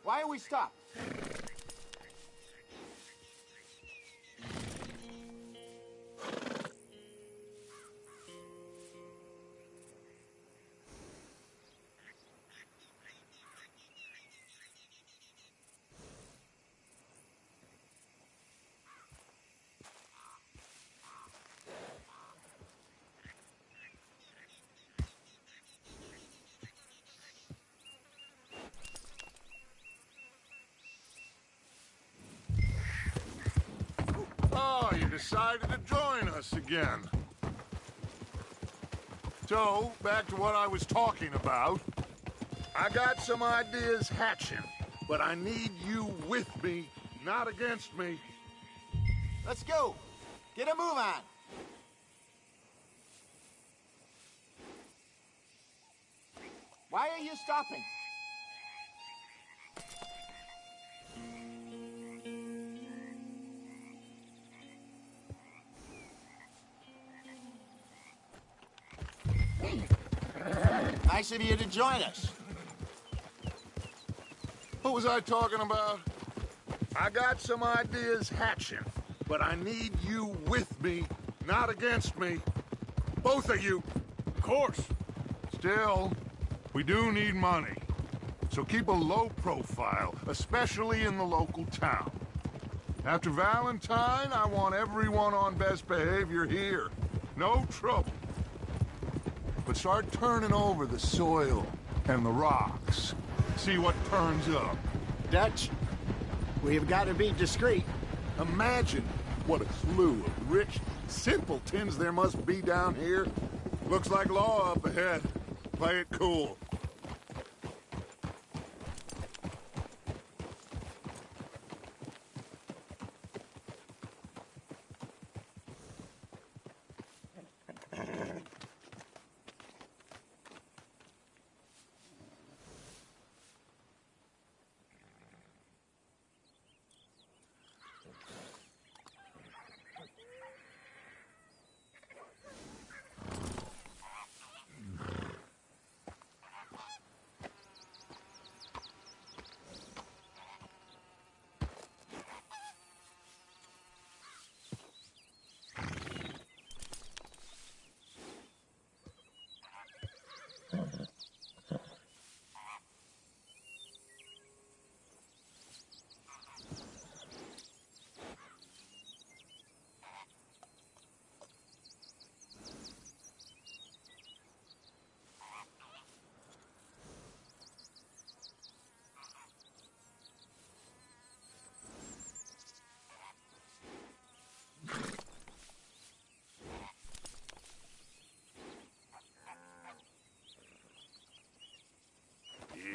Why are we stopped? Oh, you decided to join us again. So, back to what I was talking about. I got some ideas hatching, but I need you with me, not against me. Let's go. Get a move on. Why are you stopping? Nice of you to join us. What was I talking about? I got some ideas hatching, but I need you with me, not against me. Both of you. Of course. Still, we do need money. So keep a low profile, especially in the local town. After Valentine, I want everyone on best behavior here. No trouble. But start turning over the soil and the rocks. See what turns up. Dutch, we've got to be discreet. Imagine what a slew of rich simpletons there must be down here. Looks like law up ahead. Play it cool.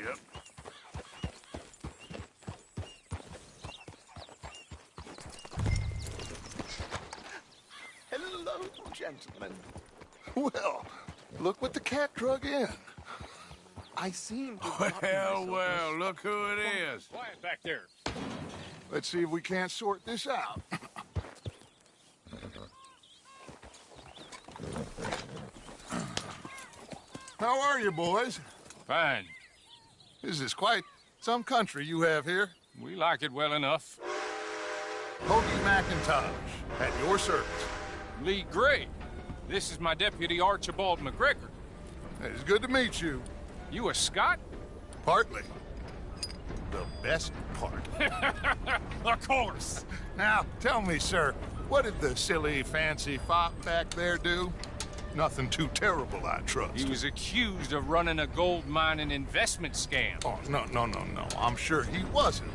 Yep. Hello, gentlemen. Well, look what the cat drug in. I seem to have gotten Well, myself well, look who it is. Quiet back there. Let's see if we can't sort this out. How are you, boys? Fine. This is quite some country you have here. We like it well enough. Hoagie McIntosh, at your service. Lee Gray. This is my deputy Archibald McGregor. It's good to meet you. You a Scot? Partly. The best part. Of course. Now, tell me, sir, what did the silly, fancy fop back there do? Nothing too terrible, I trust. He was accused of running a gold mining investment scam. Oh, no. I'm sure he wasn't.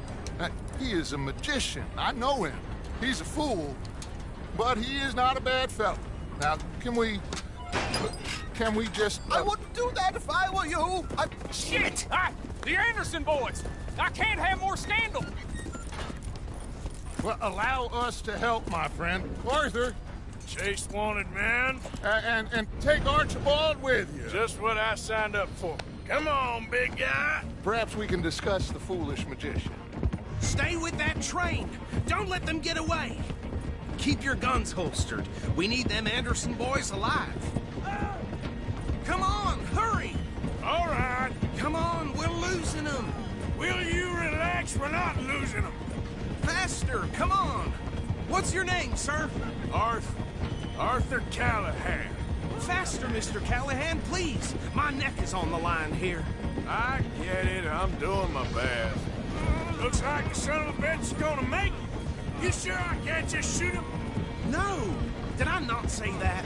He is a magician. I know him. He's a fool, but he is not a bad fellow. Now, can we just... I wouldn't do that if I were you. Shit! The Anderson boys! I can't have more scandal! Well, allow us to help, my friend. Arthur, Chase wanted man. and take Archibald with you. Just what I signed up for. Come on, big guy. Perhaps we can discuss the foolish magician. Stay with that train. Don't let them get away. Keep your guns holstered. We need them Anderson boys alive. Come on, hurry. All right. Come on, we're losing them. Will you relax? Thanks for not losing them. Faster, come on! What's your name, sir? Arthur Callahan. Faster, Mr. Callahan, please. My neck is on the line here. I get it. I'm doing my best. Looks like the son of a bitch is gonna make it. You sure I can't just shoot him? No! Did I not say that?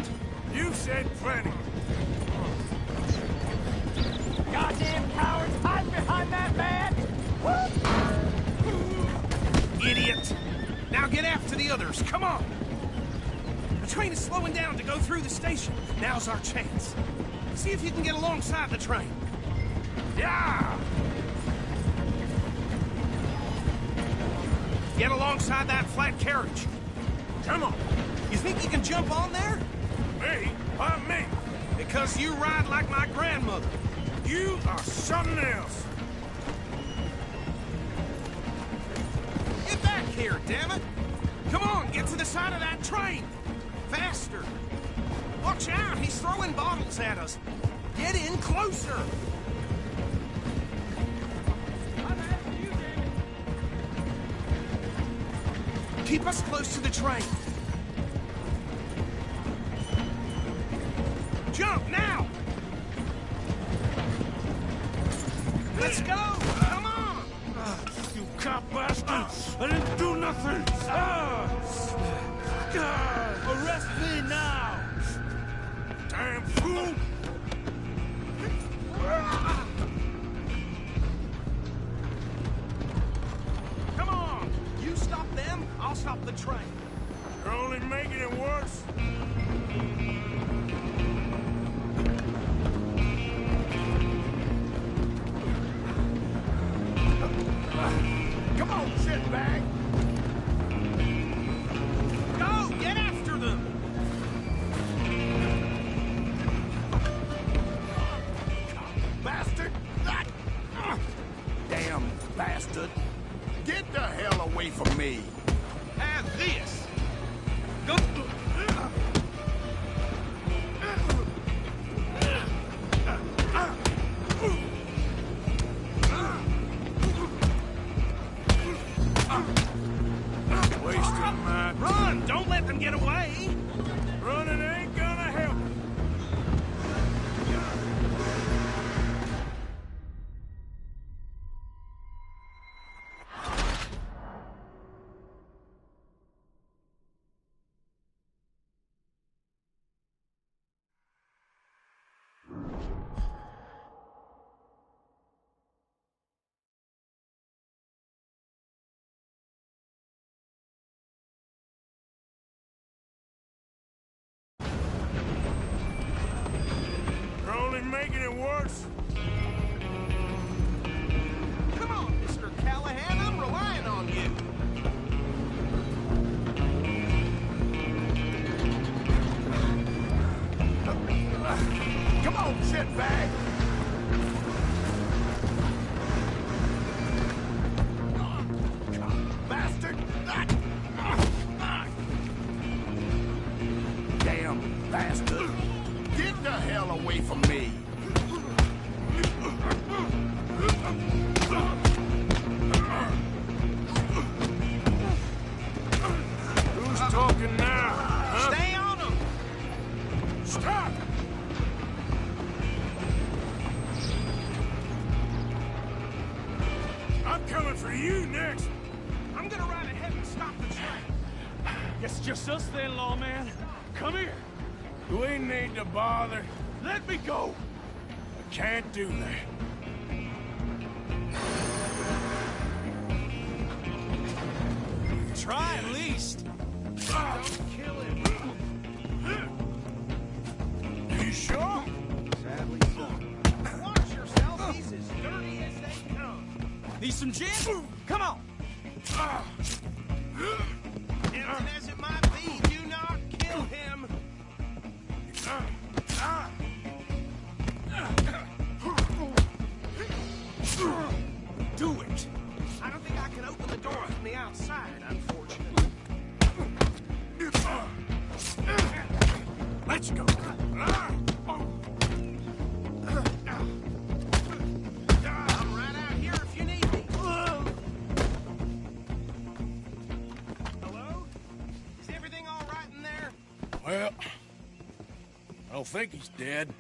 You said plenty. Goddamn cowards, hide behind that man! Idiot! Now get after the others, come on! The train is slowing down to go through the station. Now's our chance. See if you can get alongside the train. Yeah! Get alongside that flat carriage. Come on. You think you can jump on there? Me? Why me? Because you ride like my grandmother. You are something else. Get back here, damn it! Come on, get to the side of that train! Faster! Watch out, he's throwing bottles at us. Get in closer! Keep us close to the train. Jump, now! Let's go! Come on! You cop bastard! I didn't do nothing! Arrest me now! Damn fool! Come on! You stop them, I'll stop the train. You're only making it worse. Come on, shitbag! Go! Get after them! Bastard! Damn bastard! Get the hell away from me! Have this! Go! Wasting my... Run! Don't let them get away! Running ain't gonna help. You're only making it worse. Come on, Mr. Callahan, I'm relying on you. Come on, shitbag! Bastard! Damn bastard! Get the hell away from me! Who's talking now? Huh? Stay on them! Stop! I'm coming for you next. I'm gonna ride ahead and stop the train. Guess it's just us then, lawman. Come here. We need to bother. Let me go. I can't do that. Try at least. Don't kill him. You sure? Sadly so. Watch yourself, he's as dirty as they come. Need some gin? Come on. Tempting as it might be, do not kill him. Do it. I don't think I can open the door from the outside, unfortunately. Let's go. I'm right out here if you need me. Well, I don't think he's dead.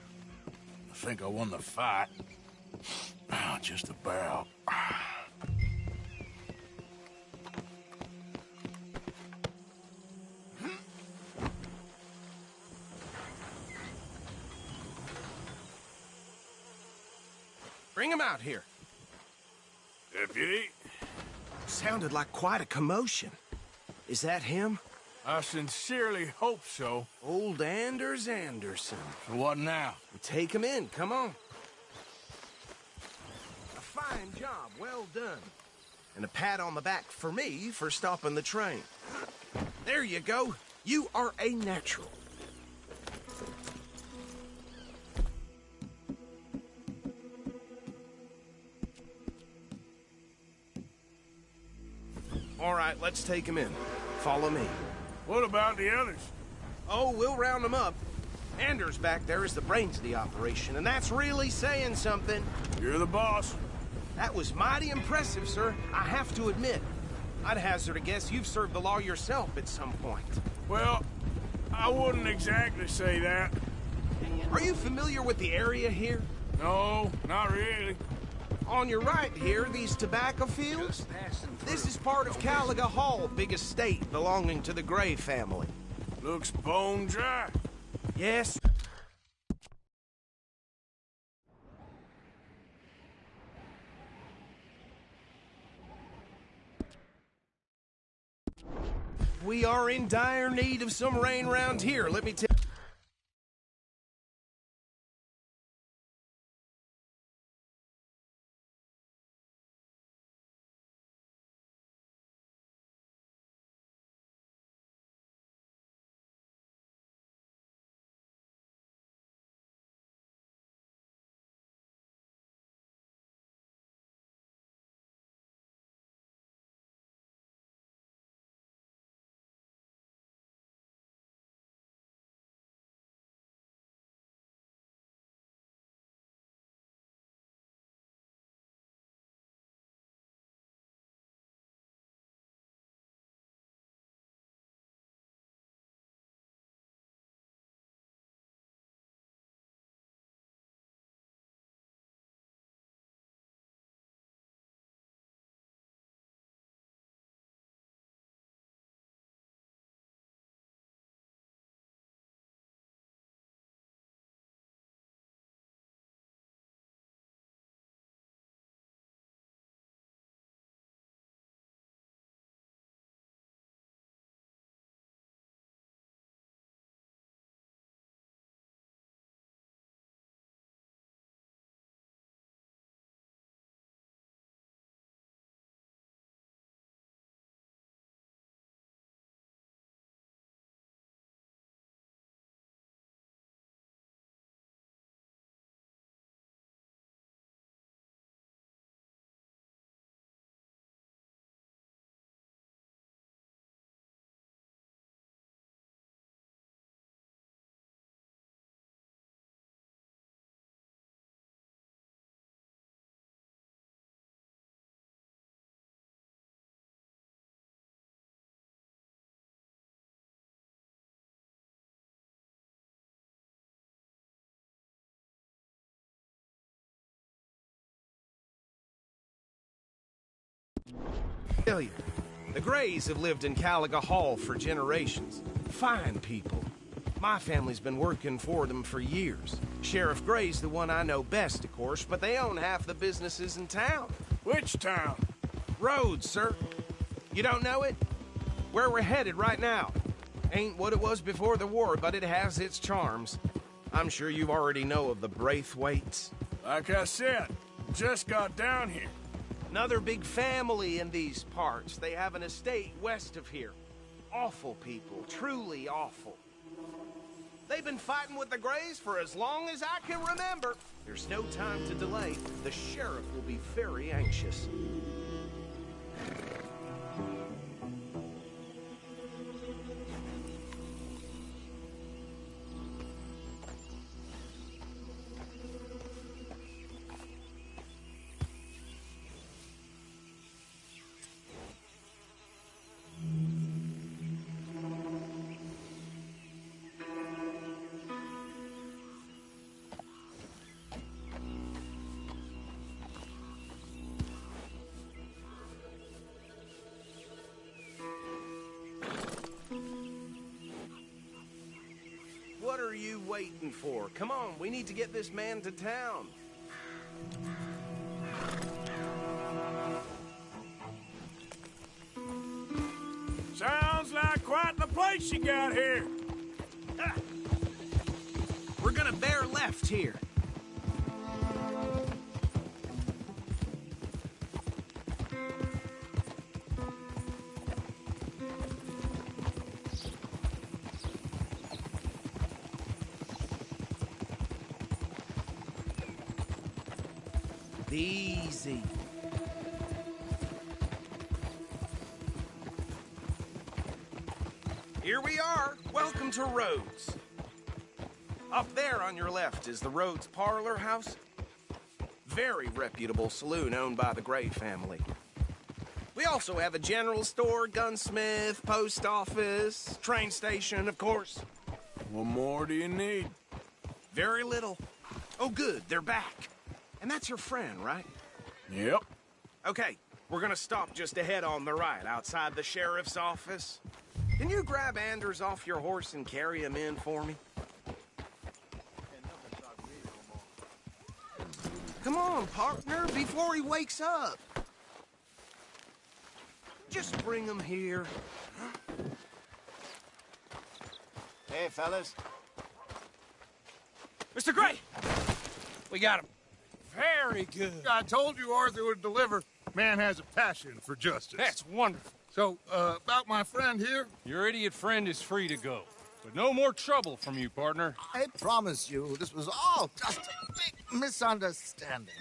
I think I won the fight. Just about. Bring him out here. Deputy, Sounded like quite a commotion. Is that him? I sincerely hope so. Old Anders Anderson. So what now? Take him in, come on. A fine job, well done. And a pat on the back for me for stopping the train. There you go. You are a natural. All right, let's take him in. Follow me. What about the others? Oh, we'll round them up. Anders back there is the brains of the operation, and that's really saying something. You're the boss. That was mighty impressive, sir. I have to admit. I'd hazard a guess you've served the law yourself at some point. Well, I wouldn't exactly say that. Are you familiar with the area here? No, not really. On your right here, these tobacco fields? This is part of Caliga Hall, big estate belonging to the Gray family. Looks bone dry. Yes. We are in dire need of some rain round here, let me tell you. The Grays have lived in Caliga Hall for generations. Fine people. My family's been working for them for years. Sheriff Gray's the one I know best, of course, but they own half the businesses in town. Which town? Rhodes, sir. You don't know it? Where we're headed right now. Ain't what it was before the war, but it has its charms. I'm sure you already know of the Braithwaites. Like I said, just got down here. Another big family in these parts. They have an estate west of here. Awful people, truly awful. They've been fighting with the Grays for as long as I can remember. There's no time to delay. The sheriff will be very anxious. are you waiting for? Come on, we need to get this man to town. Sounds like quite the place you got here. Ah. We're gonna bear left here. Easy. Here we are. Welcome to Rhodes. Up there on your left is the Rhodes Parlor House. Very reputable saloon owned by the Gray family. We also have a general store, gunsmith, post office, train station, of course. What more do you need? Very little. Oh, good, they're back. And that's your friend, right? Yep. Okay, we're gonna stop just ahead on the right, outside the sheriff's office. Can you grab Anders off your horse and carry him in for me? Come on, partner, before he wakes up. Just bring him here. Hey, fellas. Mr. Gray! We got him. Very good. I told you Arthur would deliver. Man has a passion for justice. That's wonderful. So, about my friend here? Your idiot friend is free to go. But no more trouble from you, partner. I promise you, this was all just a big misunderstanding.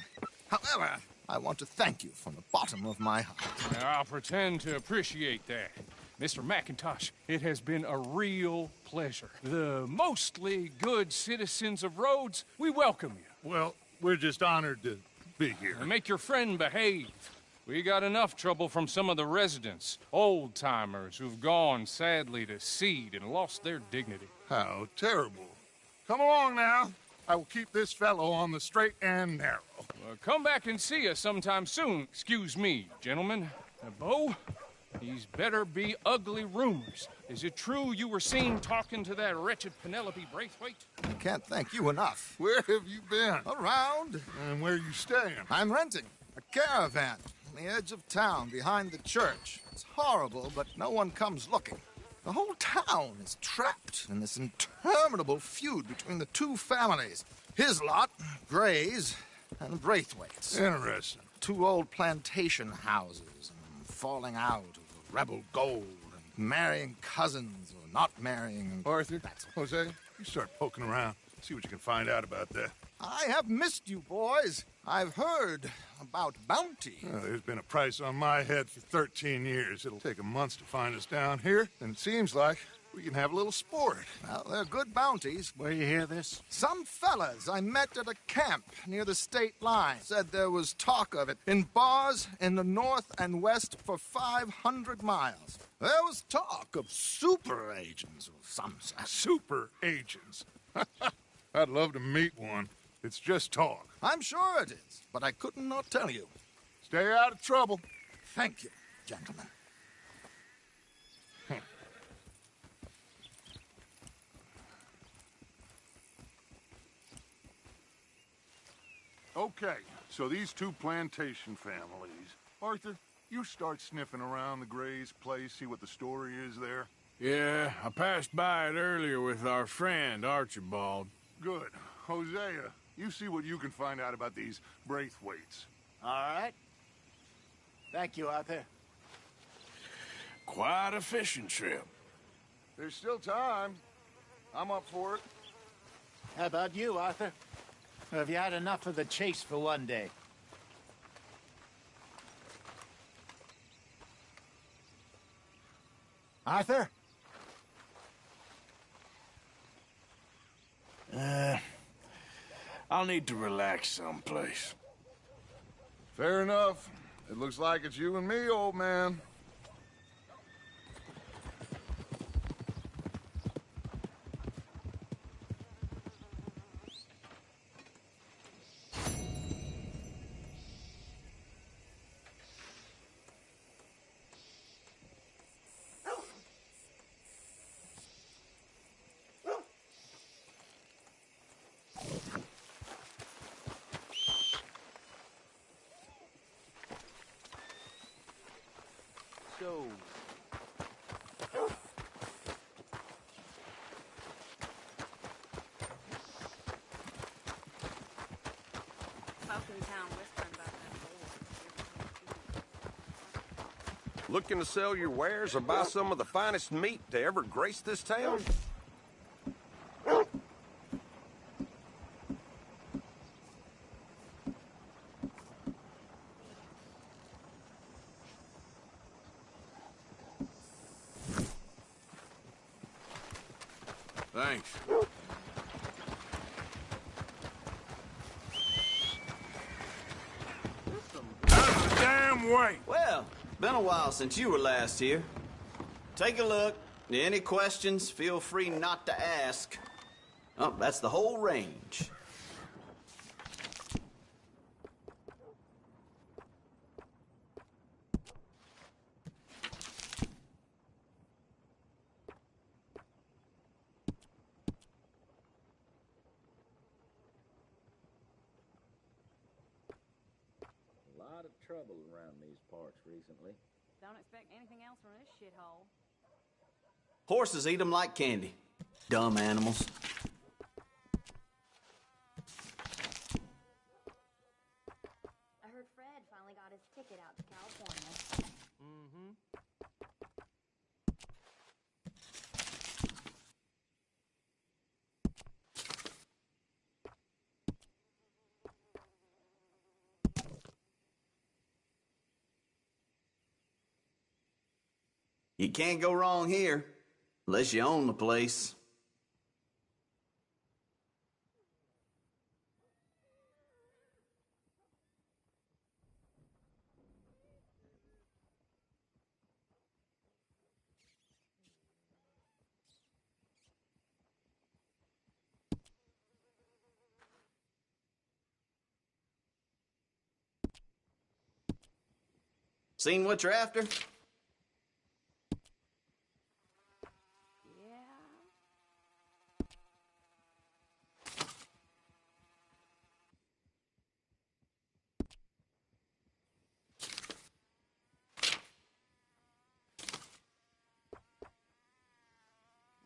However, I want to thank you from the bottom of my heart. Now, I'll pretend to appreciate that. Mr. McIntosh, it has been a real pleasure. The mostly good citizens of Rhodes, we welcome you. Well, we're just honored to be here. And make your friend behave. We got enough trouble from some of the residents, old-timers who've gone, sadly, to seed and lost their dignity. How terrible. Come along now. I will keep this fellow on the straight and narrow. Come back and see us sometime soon. Excuse me, gentlemen. Bo, these better be ugly rumors. Is it true you were seen talking to that wretched Penelope Braithwaite? I can't thank you enough. Where have you been? Around. And where you staying? I'm renting a caravan on the edge of town behind the church. It's horrible, but no one comes looking. The whole town is trapped in this interminable feud between the two families. His lot, Gray's, and Braithwaite's. Interesting. Two old plantation houses, and falling out of rebel gold, and marrying cousins or not marrying. Arthur, Jose, you start poking around. See what you can find out about that. I have missed you, boys. I've heard about bounty. Well, there's been a price on my head for 13 years. It'll take 'em months to find us down here, and it seems like we can have a little sport. Well, they're good bounties. Where you hear this? Some fellas I met at a camp near the state line said there was talk of it in bars in the north and west for 500 miles. There was talk of super agents of some sort. Super agents. I'd love to meet one. It's just talk. I'm sure it is, but I couldn't not tell you. Stay out of trouble. Thank you, gentlemen. Okay, so these two plantation families. Arthur, you start sniffing around the Gray's place, see what the story is there. Yeah, I passed by it earlier with our friend, Archibald. Good. Hosea, you see what you can find out about these Braithwaites. All right. Thank you, Arthur. Quite a fishing trip. There's still time. I'm up for it. How about you, Arthur? Or have you had enough of the chase for one day? Arthur? I'll need to relax someplace. Fair enough. It looks like it's you and me, old man. go. Folk in town whispering about that boy. Looking to sell your wares or buy some of the finest meat to ever grace this town? Thanks. Out of the damn way! Well, been a while since you were last here. Take a look. Any questions, feel free not to ask. Oh, that's the whole range. A lot of trouble around these parts recently. Don't expect anything else from this shithole. Horses eat 'em like candy. Dumb animals. I heard Fred finally got his ticket out to California. Mm-hmm. You can't go wrong here, unless you own the place. Seen what you're after? Yeah.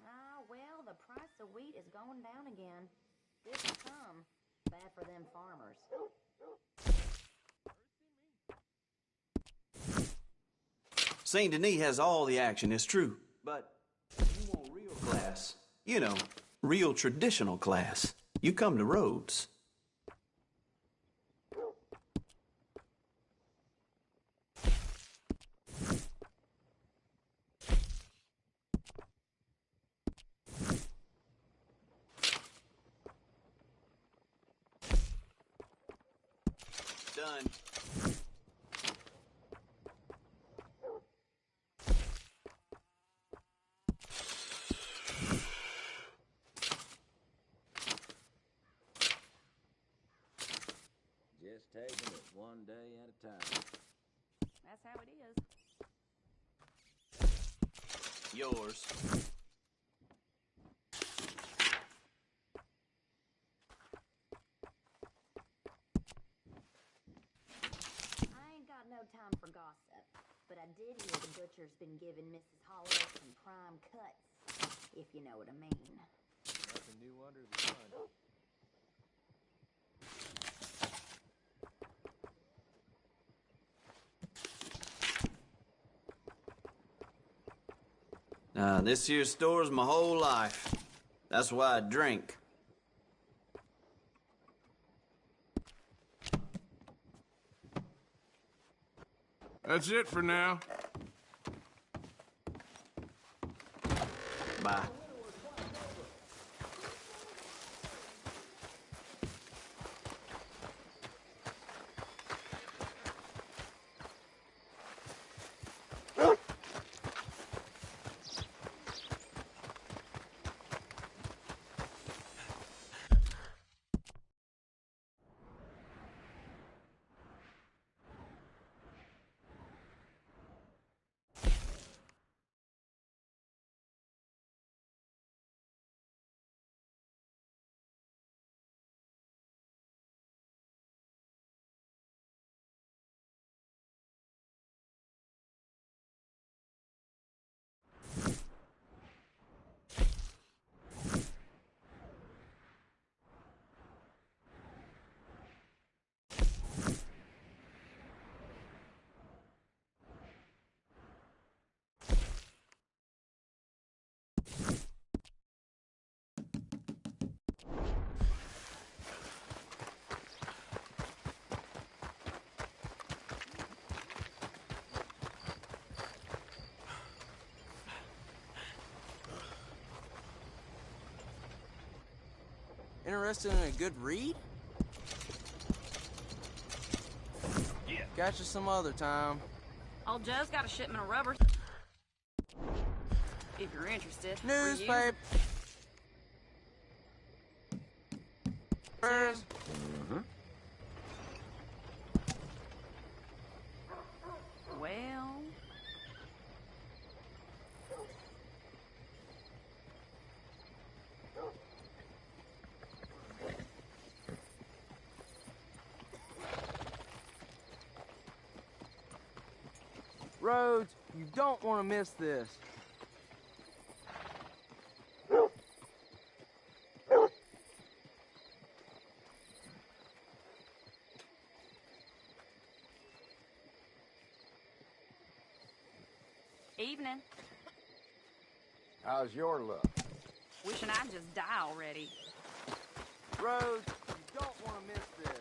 Ah, well, the price of wheat is going down again. This will come. Bad for them farmers. Saint Denis has all the action, it's true. But you want real class. You know, real traditional class. You come to Rhodes. Done. Just taking it one day at a time. That's how it is. Yours. I ain't got no time for gossip, but I did hear the butcher's been giving Mrs. Holloway some prime cuts, if you know what I mean. Nothing new under the sun. This here store's my whole life. That's why I drink. That's it for now. Bye. Interested in a good read? Yeah. Catch you some other time. Old Joe's got a shipment of rubber. If you're interested. Newspaper. Well... Rhodes, you don't want to miss this. Evening. How's your luck? Wishing I'd just die already. Rhodes, you don't want to miss this.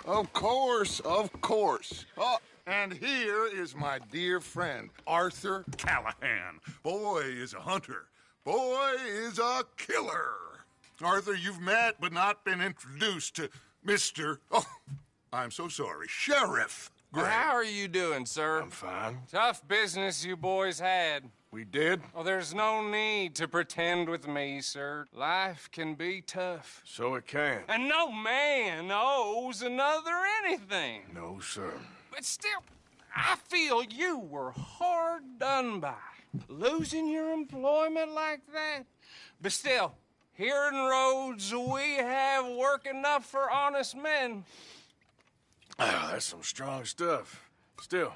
Of course, of course. Oh, and here is my dear friend, Arthur Callahan. Boy is a hunter. Boy is a killer. Arthur, you've met but not been introduced to Mr. Oh, I'm so sorry, Sheriff Gray. How are you doing, sir? I'm fine. Tough business you boys had. We did? Oh, there's no need to pretend with me, sir. Life can be tough. So it can. And no man owes another anything. No, sir. But still, I feel you were hard done by. Losing your employment like that. But still, here in Rhodes, we have work enough for honest men. Oh, that's some strong stuff. Still,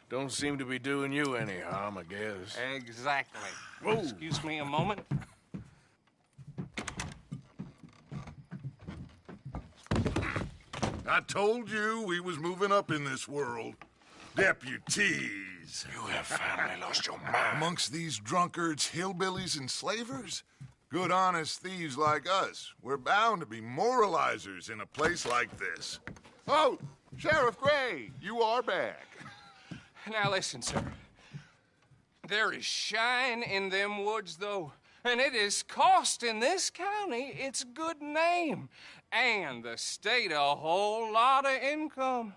don't seem to be doing you any harm, I guess. Exactly. Whoa. Excuse me a moment. I told you we was moving up in this world. Deputies. You have finally lost your mind. Amongst these drunkards, hillbillies, and slavers? Good, honest thieves like us. We're bound to be moralizers in a place like this. Oh, Sheriff Gray, you are back. Now listen, sir. There is shine in them woods, though, and it is costing this county its good name and the state a whole lot of income.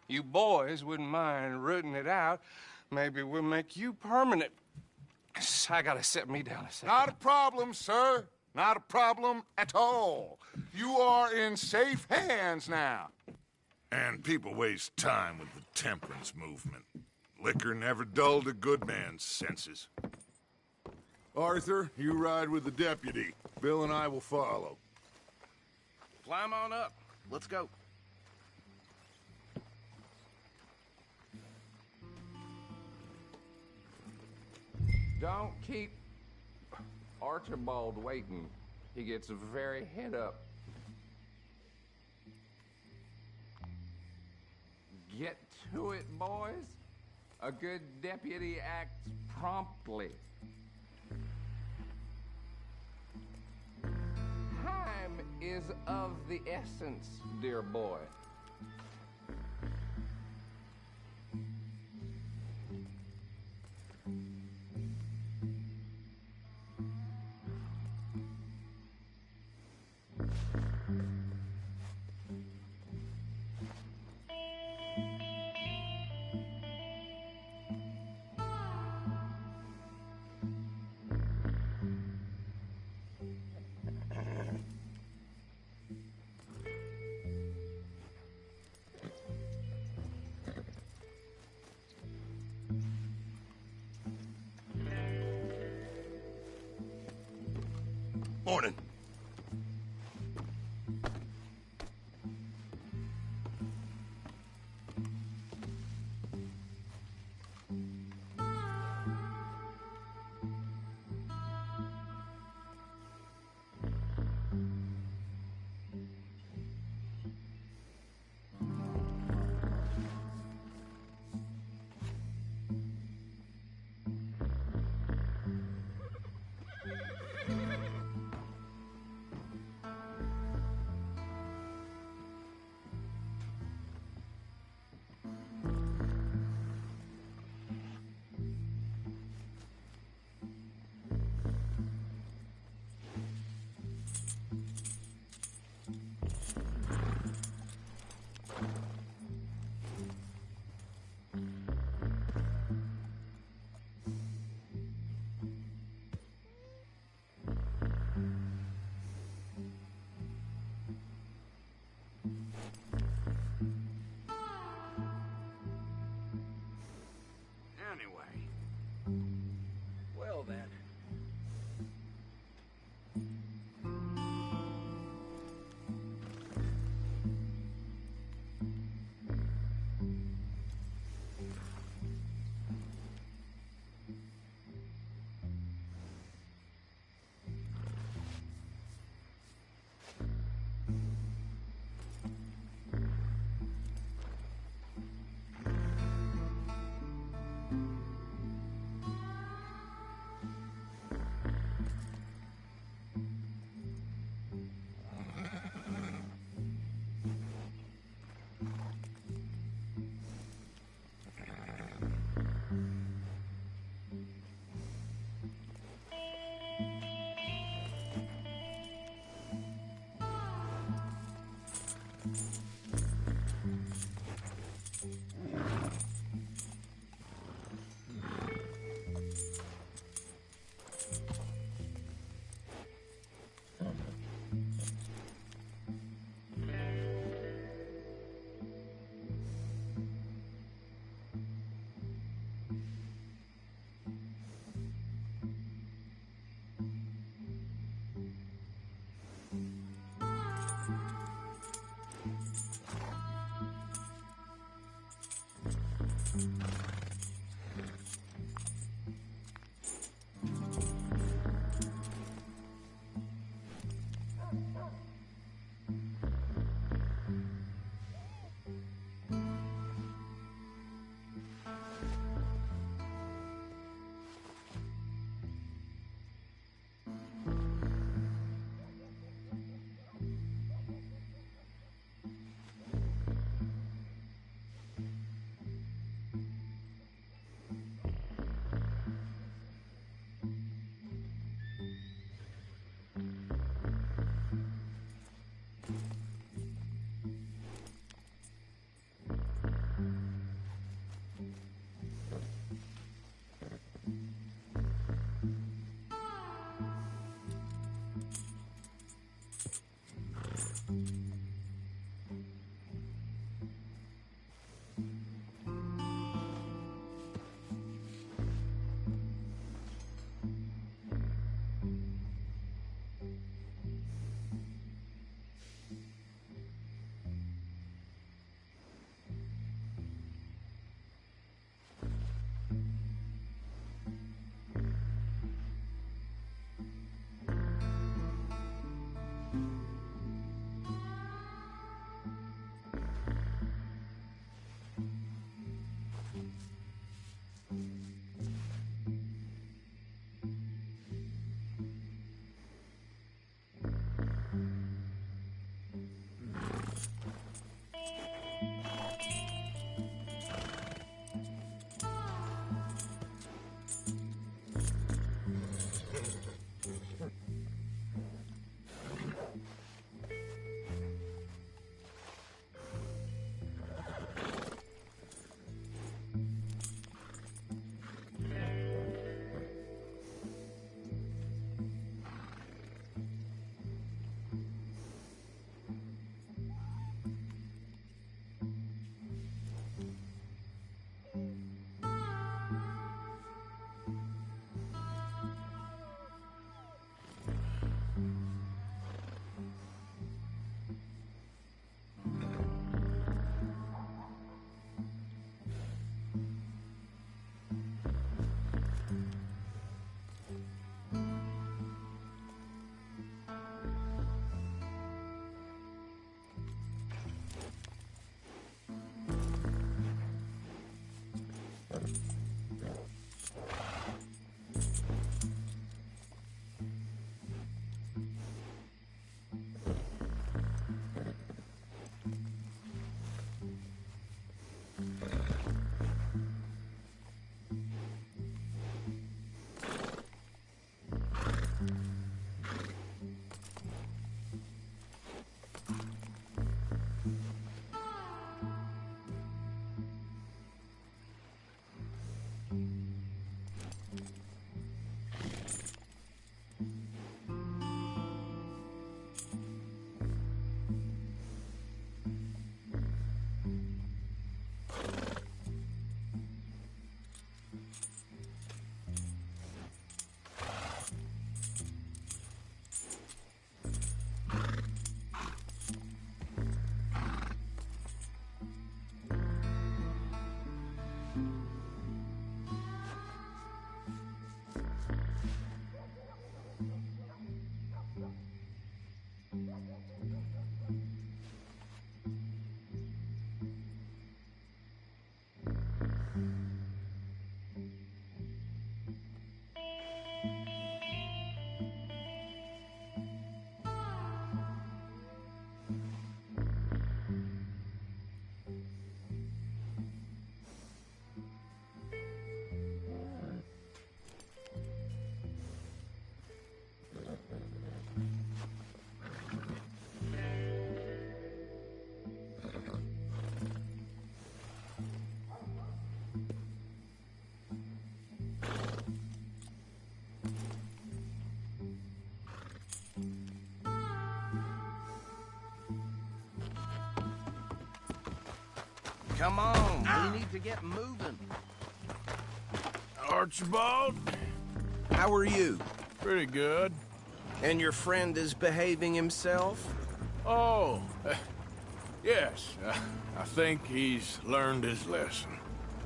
You boys wouldn't mind rooting it out. Maybe we'll make you permanent. I gotta sit me down a second. Not a problem, sir. Not a problem at all. You are in safe hands now. And people waste time with the temperance movement. Liquor never dulled a good man's senses. Arthur, you ride with the deputy. Bill and I will follow. Climb on up. Let's go. Don't keep Archibald waiting. He gets very head up. Get to it, boys. A good deputy acts promptly. Time is of the essence, dear boy. Morning. Come on, we need to get moving. Archibald? How are you? Pretty good. And your friend is behaving himself? Oh, yes. I think he's learned his lesson.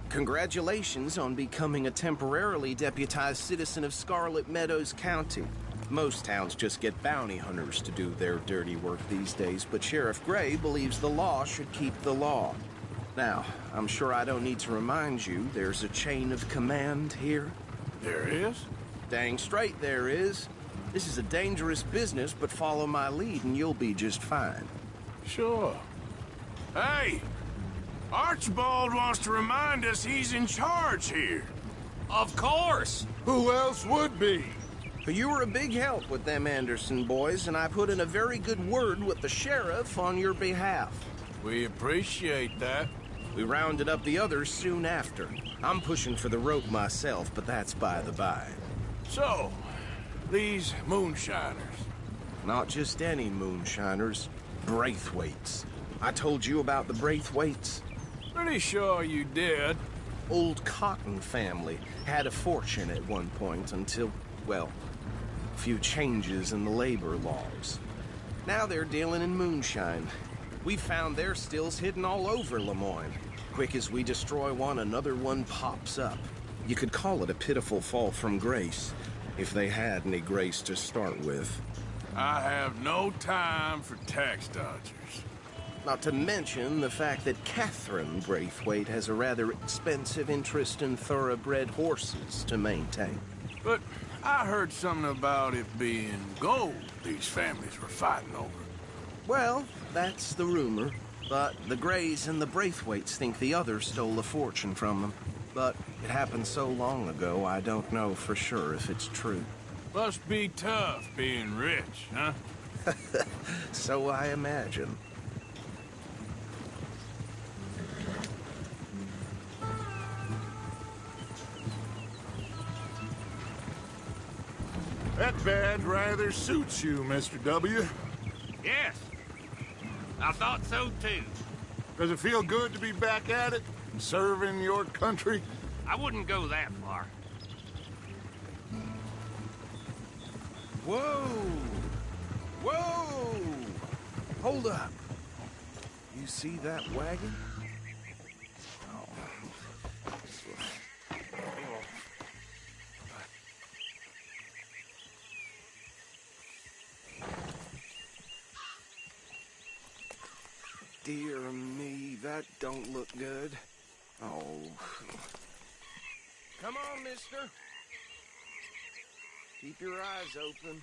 Congratulations on becoming a temporarily deputized citizen of Scarlet Meadows County. Most towns just get bounty hunters to do their dirty work these days, but Sheriff Gray believes the law should keep the law. Now, I'm sure I don't need to remind you there's a chain of command here. There is? Dang straight there is. This is a dangerous business, but follow my lead and you'll be just fine. Sure. Hey! Archibald wants to remind us he's in charge here. Of course! Who else would be? You were a big help with them Anderson boys, and I put in a very good word with the sheriff on your behalf. We appreciate that. We rounded up the others soon after. I'm pushing for the rope myself, but that's by the by. So, these moonshiners. Not just any moonshiners. Braithwaites. I told you about the Braithwaites? Pretty sure you did. Old Cotton family had a fortune at one point until, well, a few changes in the labor laws. Now they're dealing in moonshine. We found their stills hidden all over Lemoyne. Quick as we destroy one, another one pops up. You could call it a pitiful fall from grace, if they had any grace to start with. I have no time for tax dodgers. Not to mention the fact that Catherine Braithwaite has a rather expensive interest in thoroughbred horses to maintain. But I heard something about it being gold these families were fighting over. Well, that's the rumor. But the Grays and the Braithwaites think the others stole a fortune from them. But it happened so long ago, I don't know for sure if it's true. Must be tough being rich, huh? So I imagine. That badge rather suits you, Mr. W. Yes. I thought so, too. Does it feel good to be back at it? Serving your country? I wouldn't go that far. Whoa! Whoa! Hold up. You see that wagon? Dear me, that don't look good. Oh. Come on, mister. Keep your eyes open.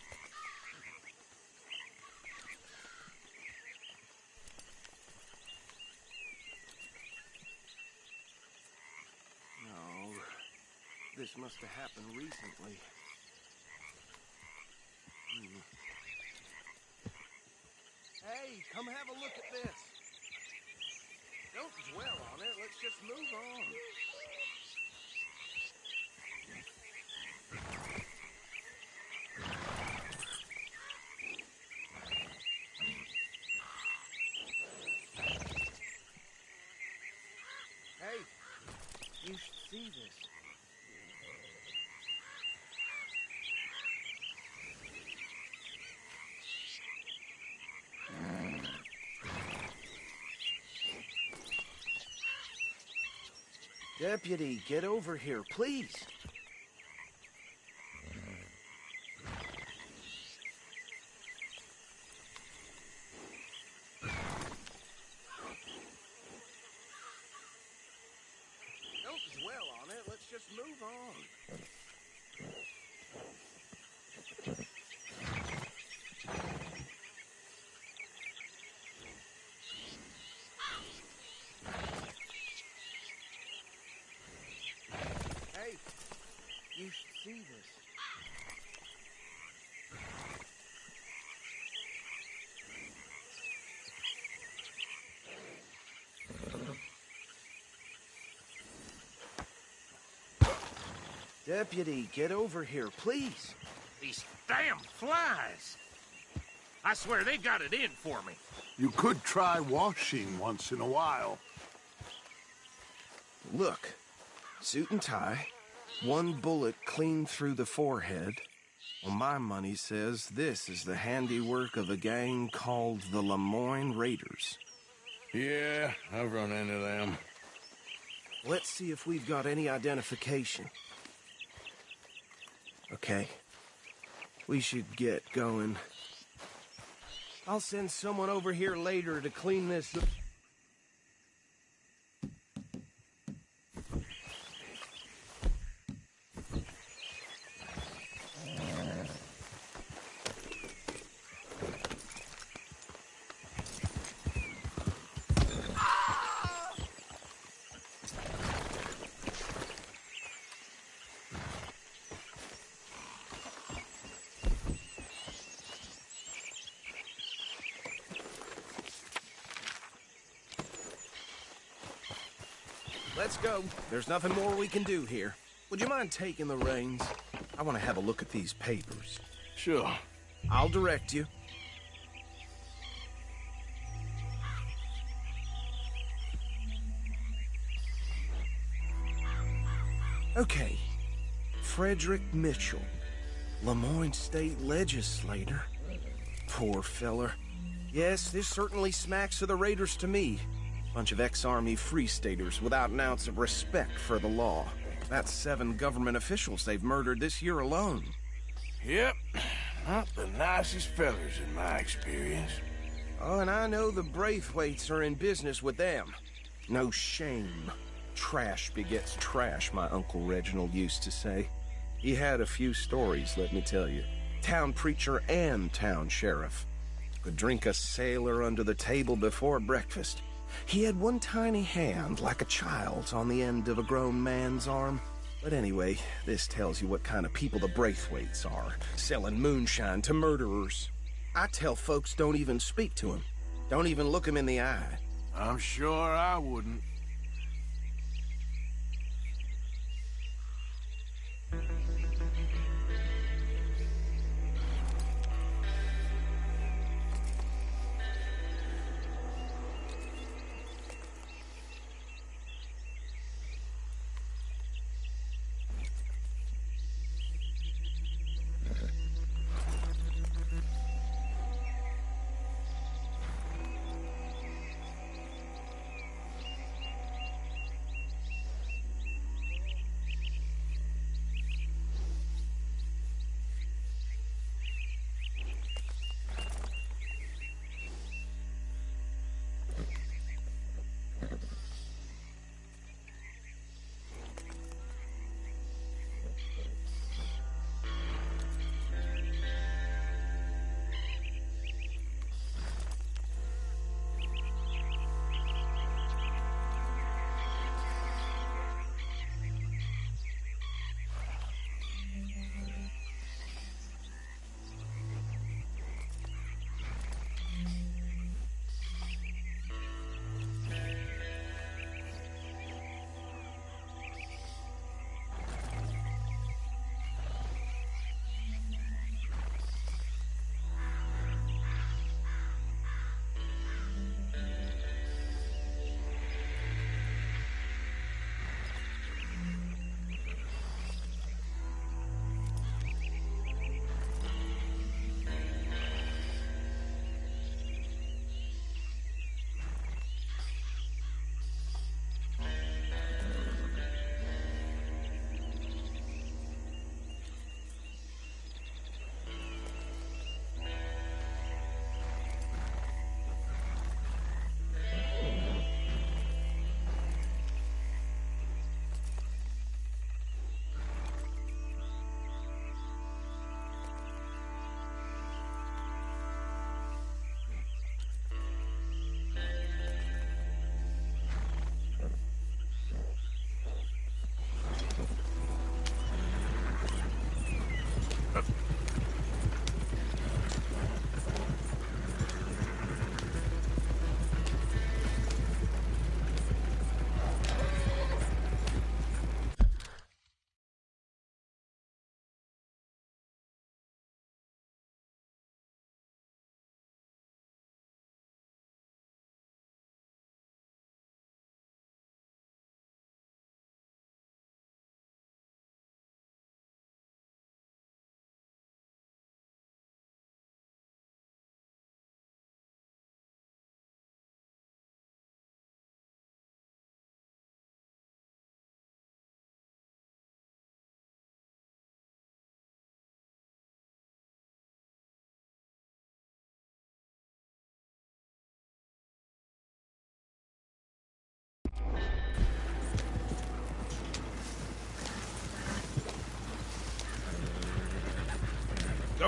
No. This must have happened recently. Hey, come have a look at this. Don't dwell on it. Let's just move on. Hey, you should see this. Deputy, get over here, please. Don't dwell on it. Let's just move on. Hey, you should see this. Deputy, get over here, please. These damn flies. I swear they got it in for me. You could try washing once in a while. Look, suit and tie, one bullet clean through the forehead. Well, my money says this is the handiwork of a gang called the Lemoyne Raiders. Yeah, I've run into them. Let's see if we've got any identification. Okay. We should get going. I'll send someone over here later to clean this up. Let's go. There's nothing more we can do here. Would you mind taking the reins? I want to have a look at these papers. Sure. I'll direct you. Okay. Frederick Mitchell, Lemoyne State Legislator. Poor feller. Yes, this certainly smacks of the Raiders to me. Bunch of ex-Army Free Staters without an ounce of respect for the law. That's 7 government officials they've murdered this year alone. Yep. Not the nicest fellers in my experience. Oh, and I know the Braithwaites are in business with them. No shame. Trash begets trash, my Uncle Reginald used to say. He had a few stories, let me tell you. Town preacher and town sheriff. Could drink a sailor under the table before breakfast. He had one tiny hand, like a child's, on the end of a grown man's arm. But anyway, this tells you what kind of people the Braithwaites are, selling moonshine to murderers. I tell folks don't even speak to him. Don't even look him in the eye. I'm sure I wouldn't.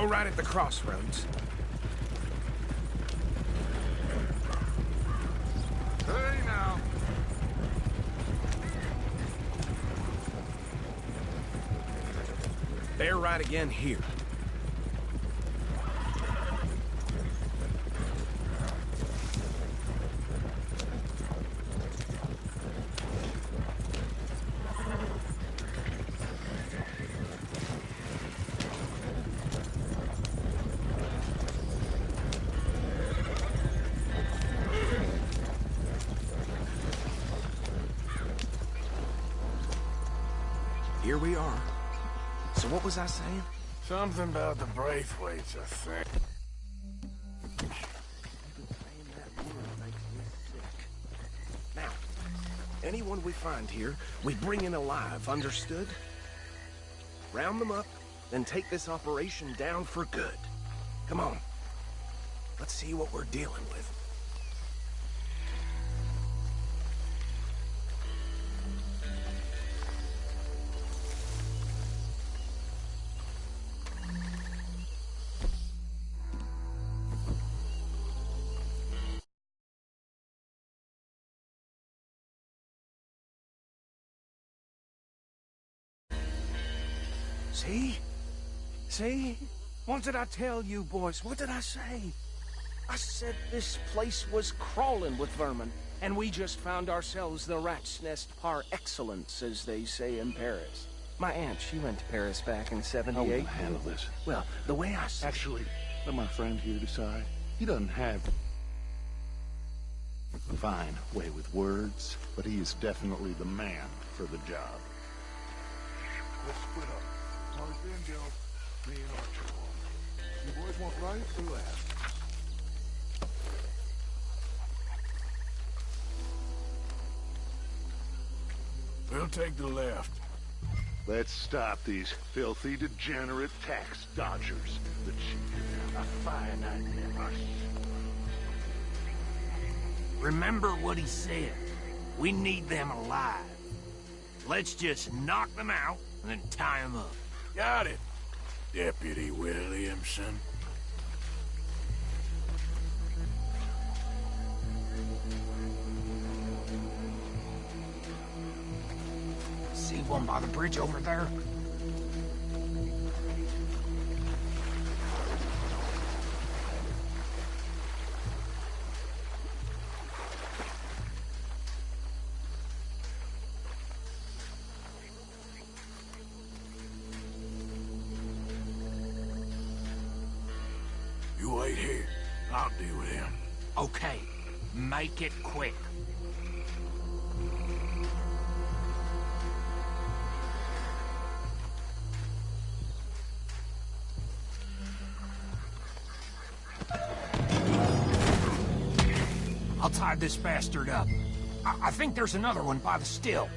Go right at the crossroads. Hey, now. Bear right again here. Here we are. So what was I saying? Something about the Braithwaites, I think. Now, anyone we find here, we bring in alive, understood? Round them up, then take this operation down for good. Come on. Let's see what we're dealing with. See? See? What did I tell you, boys? What did I say? I said this place was crawling with vermin, and we just found ourselves the rat's nest par excellence, as they say in Paris. My aunt, she went to Paris back in '78. I will handle this. Well, the way I see Actually, let my friend here decide. He doesn't have a fine way with words, but he is definitely the man for the job. Let's split up. Martha and Joe, me and Archer. You boys want right or left? We'll take the left. Let's stop these filthy, degenerate tax dodgers. The chief, a fine idea. Remember what he said. We need them alive. Let's just knock them out and then tie them up. Got it, Deputy Williamson. See one by the bridge over there? You wait here. I'll deal with him. Okay, make it quick. I'll tie this bastard up. I think there's another one by the still.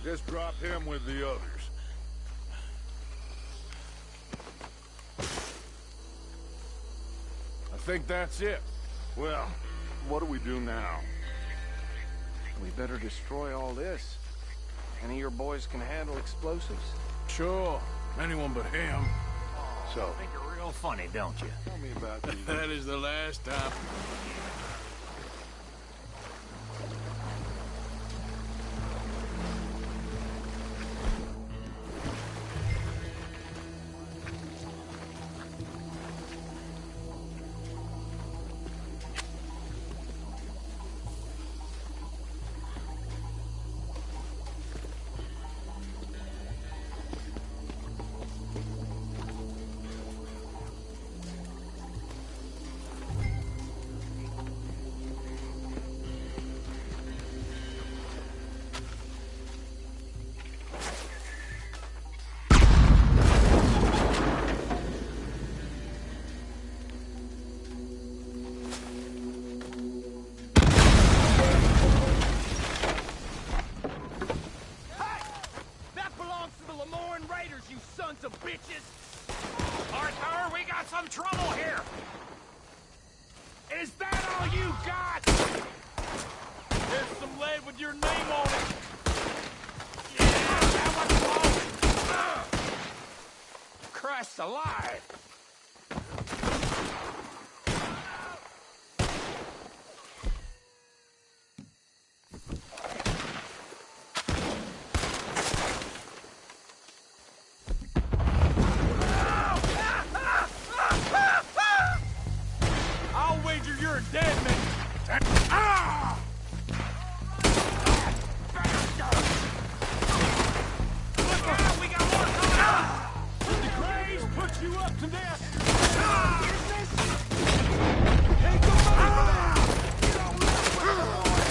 Just drop him with the others. I think that's it. Well, what do we do now? We better destroy all this. Any of your boys can handle explosives? Sure. Anyone but him. So, You think you're real funny, don't you? tell me about these. That is the last time. Arthur, we got some trouble here! Is that all you got? There's some lead with your name on it. Yeah, that was close! Christ alive! I'll wager you're a dead man. Ah! Look out, we got more coming up! Did the Grays put you up to this? Take the money for that! You don't live with the boy!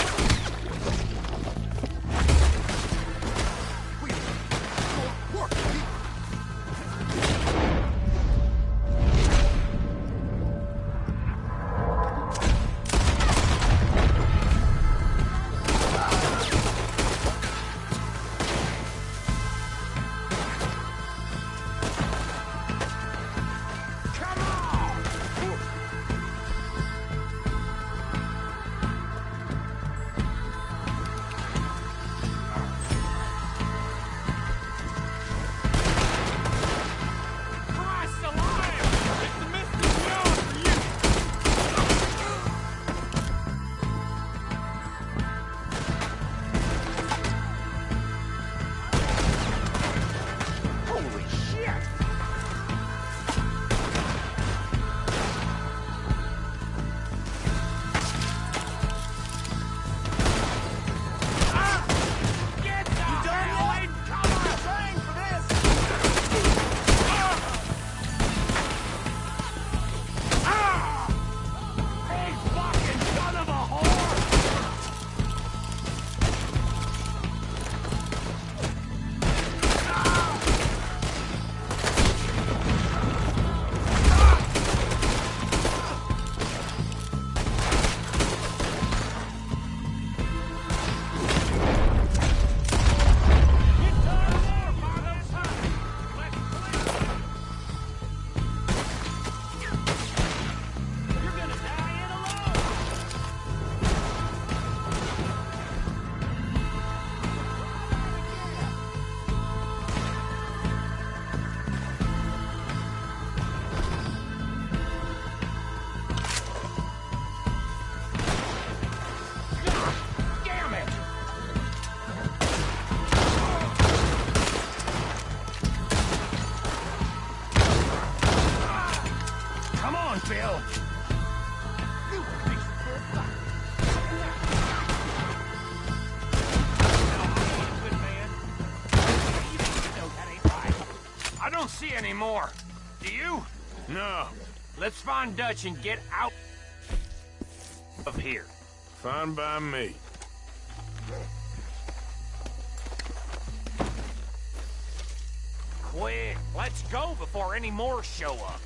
We don't work. Christ alive! It's the Mystic Beyond for you! Holy shit! Get down! You done yet? Come on! Train for this! Hey, fucking son of a whore! Get tired more, Marcos! Let's play! You're gonna die in alone! Damn it! Come on, Phil! I don't see any more. Do you? No. Let's find Dutch and get out of here. Fine by me. Quick, let's go before any more show up.